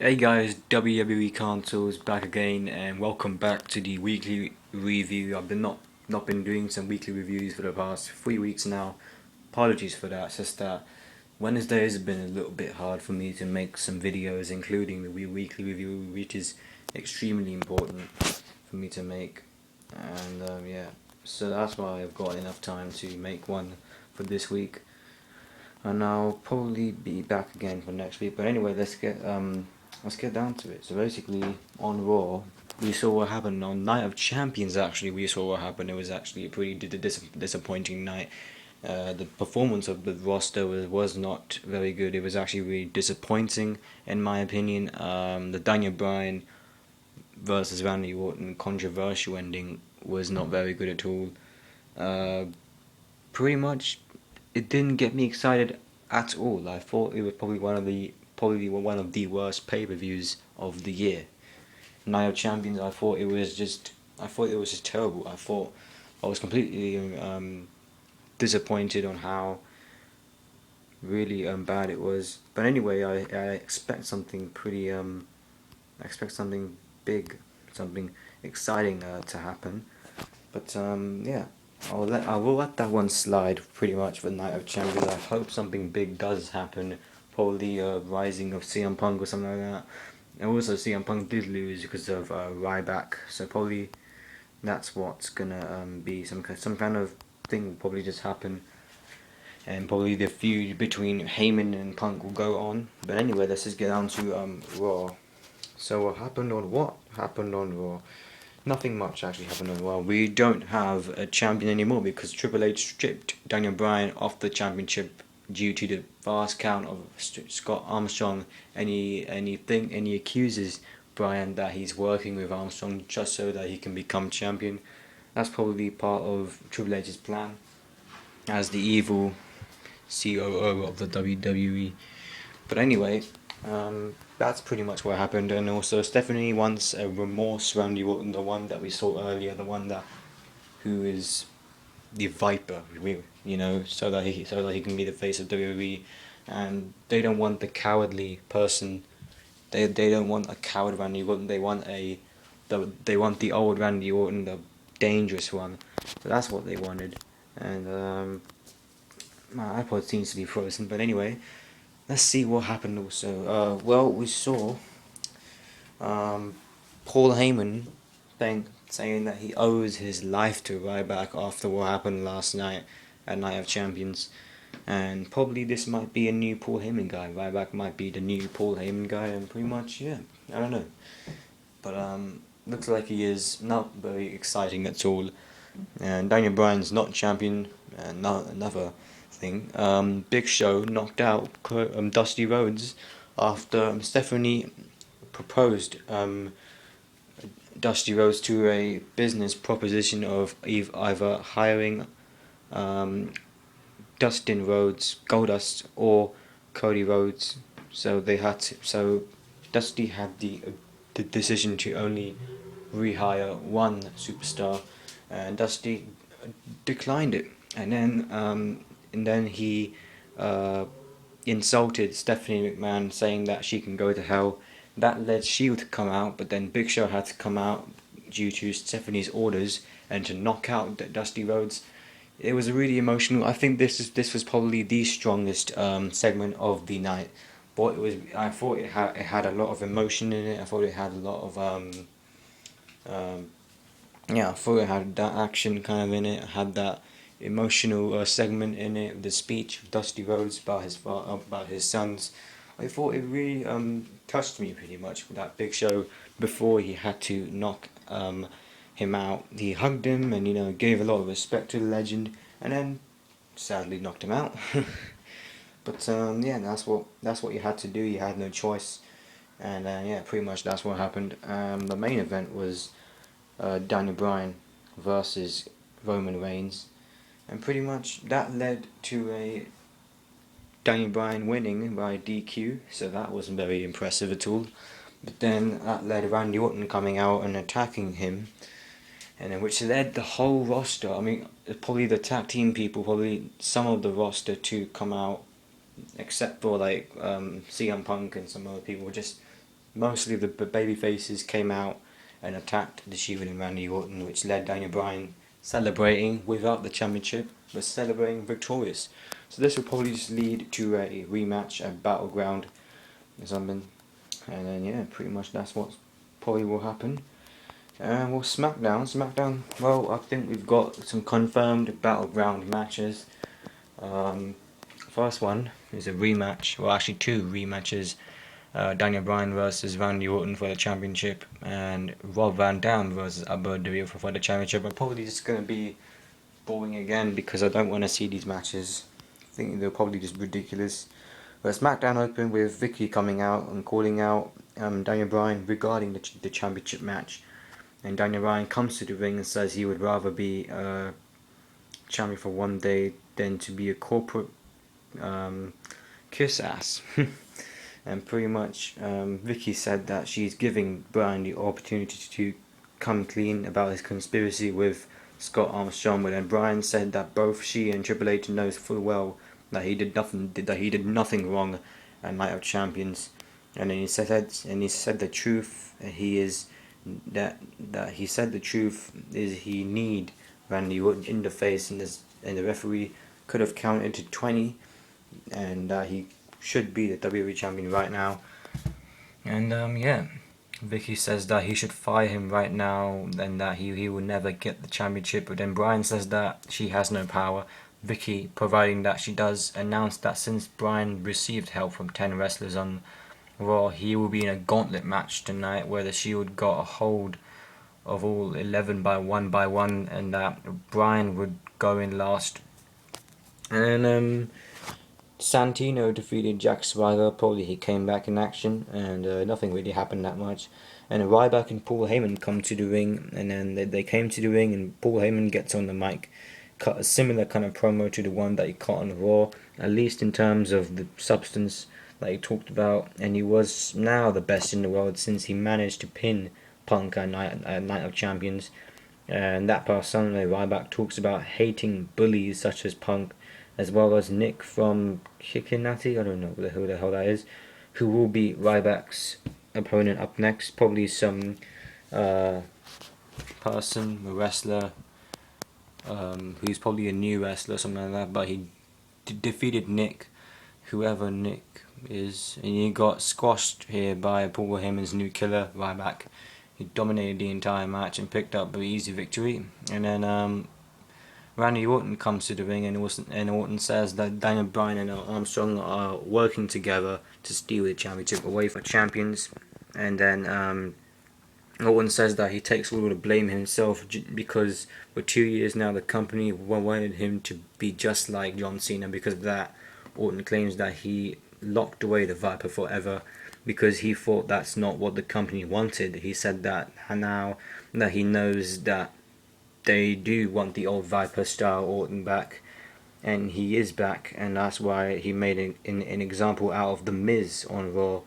Hey guys, WWE Consoles back again, and welcome back to the weekly review. I've been not been doing some weekly reviews for the past 3 weeks now. Apologies for that. It's just that Wednesday has been a little bit hard for me to make some videos, including the weekly review, which is extremely important for me to make. And yeah, so that's why I've got enough time to make one for this week. And I'll probably be back again for next week. But anyway, let's get down to it. So basically, on Raw, we saw what happened on Night of Champions. Actually, we saw what happened. It was actually a pretty disappointing night. The performance of the roster was not very good. It was actually really disappointing, in my opinion. The Daniel Bryan versus Randy Orton controversial ending was not very good at all. Pretty much, it didn't get me excited at all. I thought it was probably one of the worst pay-per-views of the year. Night of Champions, I thought it was just terrible. I was completely disappointed on how really bad it was. But anyway, I expect something pretty I expect something big, something exciting to happen. But yeah. I will let that one slide pretty much for Night of Champions. I hope something big does happen. Probably a rising of CM Punk or something like that. And also CM Punk did lose because of Ryback, so probably that's what's gonna be some kind of thing will probably just happen, and probably the feud between Heyman and Punk will go on. But anyway, let's just get down to Raw. So what happened on Raw? Nothing much actually happened on Raw. We don't have a champion anymore because Triple H stripped Daniel Bryan off the championship due to the fast count of Scott Armstrong, and he accuses Bryan that he's working with Armstrong just so that he can become champion. That's probably part of Triple H's plan as the evil COO of the WWE. But anyway, that's pretty much what happened. And also, Stephanie wants a remorse Randy Orton, the one that we saw earlier, the one who is the Viper, so that he can be the face of WWE. And they don't want the cowardly person. They don't want a coward Randy Orton. They want the old Randy Orton, the dangerous one. So that's what they wanted. And my iPod seems to be frozen. But anyway, let's see what happened also. Well, we saw Paul Heyman saying that he owes his life to Ryback after what happened last night at Night of Champions. And probably this might be a new Paul Heyman guy. Ryback might be the new Paul Heyman guy, and pretty much, yeah, I don't know. But looks like he is not very exciting at all. And Daniel Bryan's not champion, and not another thing. Big Show knocked out Dusty Rhodes after Stephanie proposed Dusty Rhodes to a business proposition of either hiring Dustin Rhodes, Goldust, or Cody Rhodes. So Dusty had the decision to only rehire one superstar, and Dusty declined it. And then he insulted Stephanie McMahon, saying that she can go to hell. That led Shield to come out, but then Big Show had to come out due to Stephanie's orders and to knock out Dusty Rhodes. It was really emotional. I think this was probably the strongest segment of the night. But I thought it had a lot of emotion in it. I thought it had a lot of I thought it had that action kind of in it. It had that emotional segment in it, the speech of Dusty Rhodes about his sons. I thought it really touched me pretty much with that Big Show before he had to knock him out. He hugged him and gave a lot of respect to the legend, and then sadly knocked him out. But yeah, that's what you had to do. You had no choice, and yeah, pretty much that's what happened. The main event was Daniel Bryan versus Roman Reigns, and pretty much that led to a Daniel Bryan winning by DQ, so that wasn't very impressive at all. But then that led Randy Orton coming out and attacking him, and then which led the whole roster, I mean, probably the tag team people, probably some of the roster to come out, except for like CM Punk and some other people, just mostly the baby faces came out and attacked the Shield and Randy Orton, which led Daniel Bryan celebrating without the championship, but celebrating victorious. So this will probably just lead to a rematch at Battleground or something. And then yeah, pretty much that's what probably will happen. Well, SmackDown. Well, I think we've got some confirmed Battleground matches. First one is a rematch. Well, actually two rematches. Daniel Bryan versus Randy Orton for the championship, and Rob Van Dam versus Albert Del Rio for the championship. I'm probably just gonna be boring again because I don't want to see these matches. I think they're probably just ridiculous. But SmackDown opened with Vicky coming out and calling out Daniel Bryan regarding the championship match. And Daniel Bryan comes to the ring and says he would rather be champion for one day than to be a corporate kiss ass. And pretty much Vicky said that she's giving Bryan the opportunity to come clean about his conspiracy with Scott Armstrong, but then Bryan said that both she and Triple H knows full well that he did nothing wrong at Night of Champions, and then he said the truth. He said the truth is he need Randy Orton in the face, and the referee could have counted to 20, and he should be the WWE Champion right now. And yeah, Vicky says that he should fire him right now and that he will never get the championship. But then Bryan says that she has no power. Vicky, providing that she does, announced that since Bryan received help from 10 wrestlers on Raw, he will be in a gauntlet match tonight where the Shield got a hold of all 11 by one, and that Bryan would go in last. And Santino defeated Jack Swagger. Probably he came back in action, and nothing really happened that much. And Ryback and Paul Heyman come to the ring, and then they came to the ring, and Paul Heyman gets on the mic, cut a similar kind of promo to the one that he cut on Raw, at least in terms of the substance that he talked about. And he was now the best in the world since he managed to pin Punk at Night of Champions. And that past Sunday, Ryback talks about hating bullies such as Punk, as well as Nick from Cincinnati, I don't know who the hell that is, who will be Ryback's opponent up next. Probably some person, a wrestler, who's probably a new wrestler, something like that, but he defeated Nick, whoever Nick is, and he got squashed here by Paul Heyman's new killer, Ryback. He dominated the entire match and picked up an easy victory. And then Randy Orton comes to the ring, and Orton says that Daniel Bryan and Armstrong are working together to steal the championship away from champions. And then Orton says that he takes all the blame himself because for 2 years now the company wanted him to be just like John Cena. Because of that, Orton claims that he locked away the Viper forever because he thought that's not what the company wanted. He said that now that he knows that they do want the old Viper style Orton back, and he is back, and that's why he made an example out of The Miz on Raw,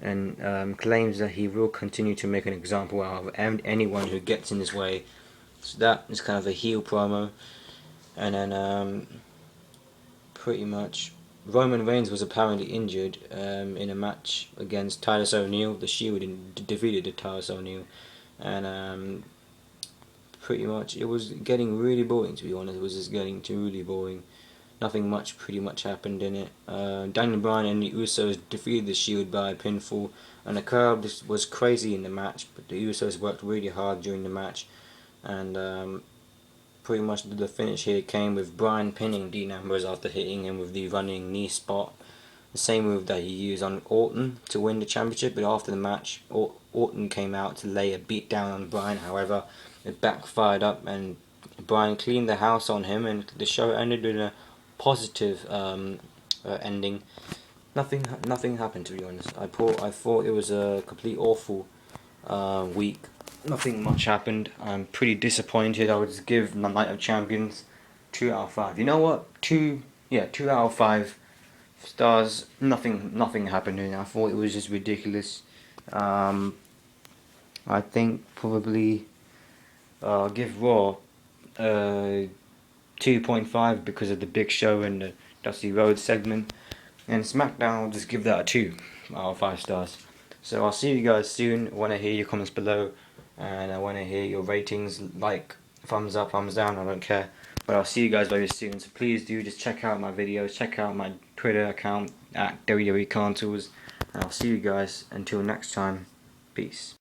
and claims that he will continue to make an example out of anyone who gets in his way. So that is kind of a heel promo. And then pretty much Roman Reigns was apparently injured in a match against Titus O'Neil. The Shield defeated Titus O'Neil, and pretty much it was getting really boring, to be honest. It was just getting too really boring. Nothing much pretty much happened in it. Daniel Bryan and the Usos defeated the Shield by pinfall, and the crowd was crazy in the match, but the Usos worked really hard during the match, and pretty much the finish here came with Bryan pinning Dean Ambrose after hitting him with the running knee spot, the same move that he used on Orton to win the championship. But after the match, Orton came out to lay a beat down on Bryan. However, it backfired up, and Bryan cleaned the house on him, and the show ended in a positive ending. Nothing happened, to be honest. I thought it was a complete awful week. Nothing much happened. I'm pretty disappointed. I would just give the Night of Champions 2 out of 5. You know what? 2 out of 5 stars. Nothing happened in it. I thought it was just ridiculous. I think probably I'll give Raw 2.5 because of the Big Show and the Dusty Rhodes segment, and SmackDown I'll just give that a 2 out of 5 stars. So I'll see you guys soon. I want to hear your comments below, and I want to hear your ratings, like, thumbs up, thumbs down, I don't care. But I'll see you guys very soon, so please do just check out my videos, check out my Twitter account at WWE Contours, and I'll see you guys until next time. Peace.